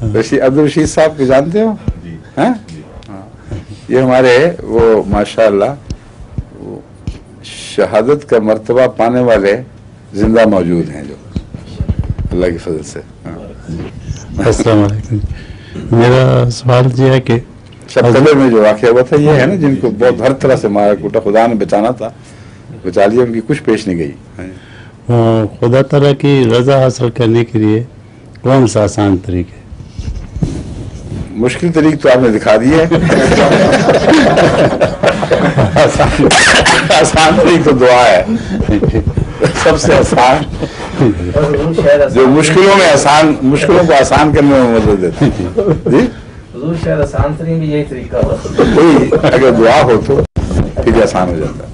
अब्दुल रशीद साहब को जानते हो? हैं? हाँ, ये हमारे वो माशाअल्लाह वो शहादत का मर्तबा पाने वाले जिंदा मौजूद हैं जो अल्लाह की फजल से। अस्सलाम वालेकुम। मेरा सवाल ये है कि शबकदर में जो वाक़या हुआ था ये है ना, जिनको बहुत हर तरह से मारा कूटा, खुदा ने बचाना था, बचा लिया, उनकी कुछ पेश नहीं गई। खुदा ताला की रजा हासिल करने के लिए कौन सा आसान तरीका है? मुश्किल तरीके तो आपने दिखा दिए आसान तरीक तो दुआ है सबसे आसान, जो मुश्किलों में आसान, मुश्किलों को आसान करने में मदद देता है। जी शायद आसान तरीन भी यही तरीका हो, कोई अगर दुआ हो तो फिर आसान हो जाता है।